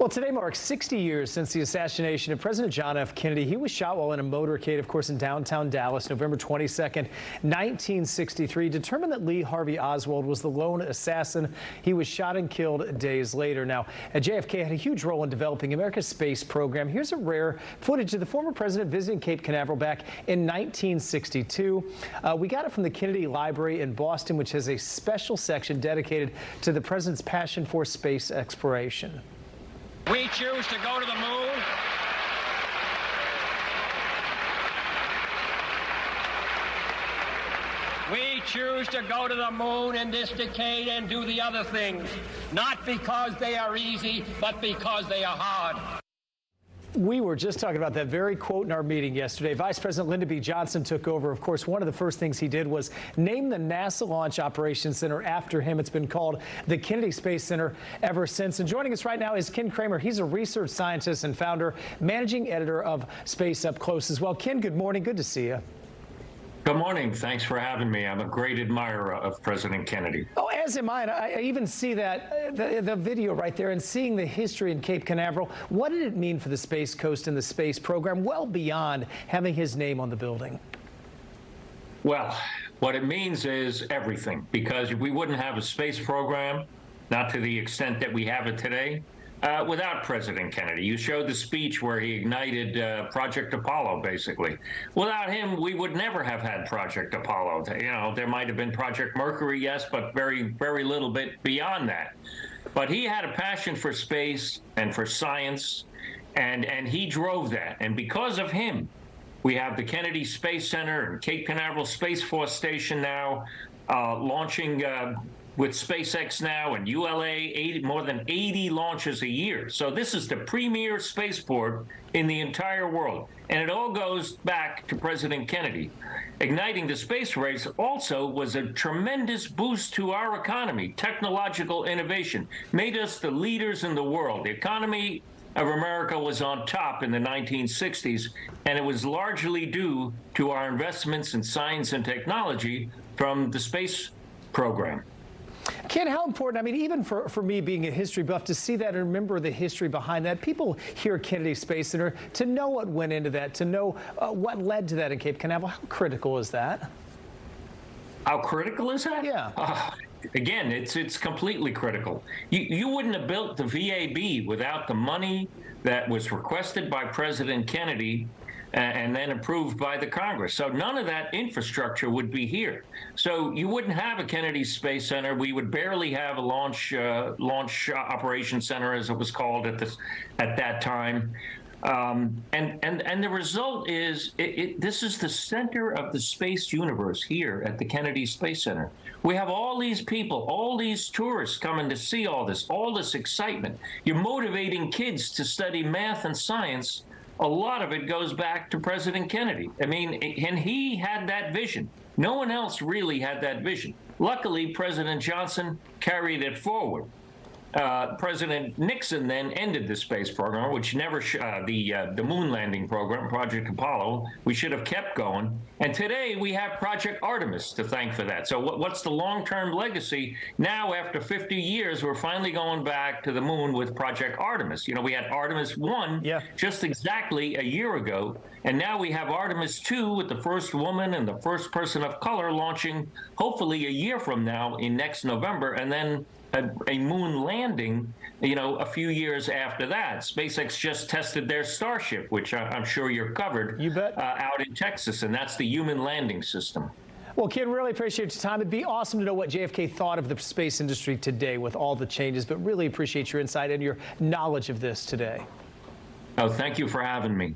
Well, today marks 60 years since the assassination of President John F. Kennedy. He was shot while in a motorcade, of course, in downtown Dallas, November 22nd, 1963. Determined that Lee Harvey Oswald was the lone assassin, he was shot and killed days later. Now, JFK had a huge role in developing America's space program. Here's a rare footage of the former president visiting Cape Canaveral back in 1962. We got it from the Kennedy Library in Boston, which has a special section dedicated to the president's passion for space exploration. We choose to go to the moon. We choose to go to the moon in this decade and do the other things, not because they are easy, but because they are hard. We were just talking about that very quote in our meeting yesterday. Vice President Lyndon B. Johnson took over. Of course, one of the first things he did was name the NASA Launch Operations Center after him. It's been called the Kennedy Space Center ever since. And joining us right now is Ken Kremer. He's a research scientist and founder, managing editor of Space UpClose as well. Ken, good morning. Good to see you. Good morning. Thanks for having me. I'm a great admirer of President Kennedy. Oh, as am I. And I even see that the video right there and seeing the history in Cape Canaveral. What did it mean for the Space Coast and the space program, well beyond having his name on the building? Well, what it means is everything, because we wouldn't have a space program, not to the extent that we have it today, without President Kennedy. You showed the speech where he ignited Project Apollo, basically. Without him, we would never have had Project Apollo. You know, there might have been Project Mercury, yes, but very, very little bit beyond that. But he had a passion for space and for science, and he drove that. And because of him, we have the Kennedy Space Center and Cape Canaveral Space Force Station now launching with SpaceX now and ULA, more than 80 launches a year. So this is the premier spaceport in the entire world. And it all goes back to President Kennedy. Igniting the space race also was a tremendous boost to our economy. Technological innovation made us the leaders in the world. The economy of America was on top in the 1960s, and it was largely due to our investments in science and technology from the space program. Ken, how important, I mean, even for me being a history buff, to see that and remember the history behind that. People hear Kennedy Space Center, to know what went into that, to know what led to that in Cape Canaveral. How critical is that? How critical is that? Yeah. Again, it's completely critical. You wouldn't have built the VAB without the money that was requested by President Kennedy and then approved by the Congress. So none of that infrastructure would be here. So you wouldn't have a Kennedy Space Center. We would barely have a launch operations center, as it was called at that time. And the result is this is the center of the space universe here at the Kennedy Space Center. We have all these people, all these tourists coming to see all this excitement. You're motivating kids to study math and science. A lot of it goes back to President Kennedy. I mean, and he had that vision. No one else really had that vision. Luckily, President Johnson carried it forward. President Nixon then ended the space program, which never, the moon landing program, Project Apollo, we should have kept going. And today we have Project Artemis to thank for that. So what's the long-term legacy? Now, after 50 years, we're finally going back to the moon with Project Artemis. You know, we had Artemis 1 just exactly a year ago. And now we have Artemis 2 with the first woman and the first person of color launching, hopefully a year from now in next November, and then a moon landing, you know, a few years after that. SpaceX just tested their Starship, which I'm sure you're covered. You bet. Out in Texas, and that's the human landing system. Well, Ken, really appreciate your time. It'd be awesome to know what JFK thought of the space industry today with all the changes, but really appreciate your insight and your knowledge of this today. Oh, thank you for having me.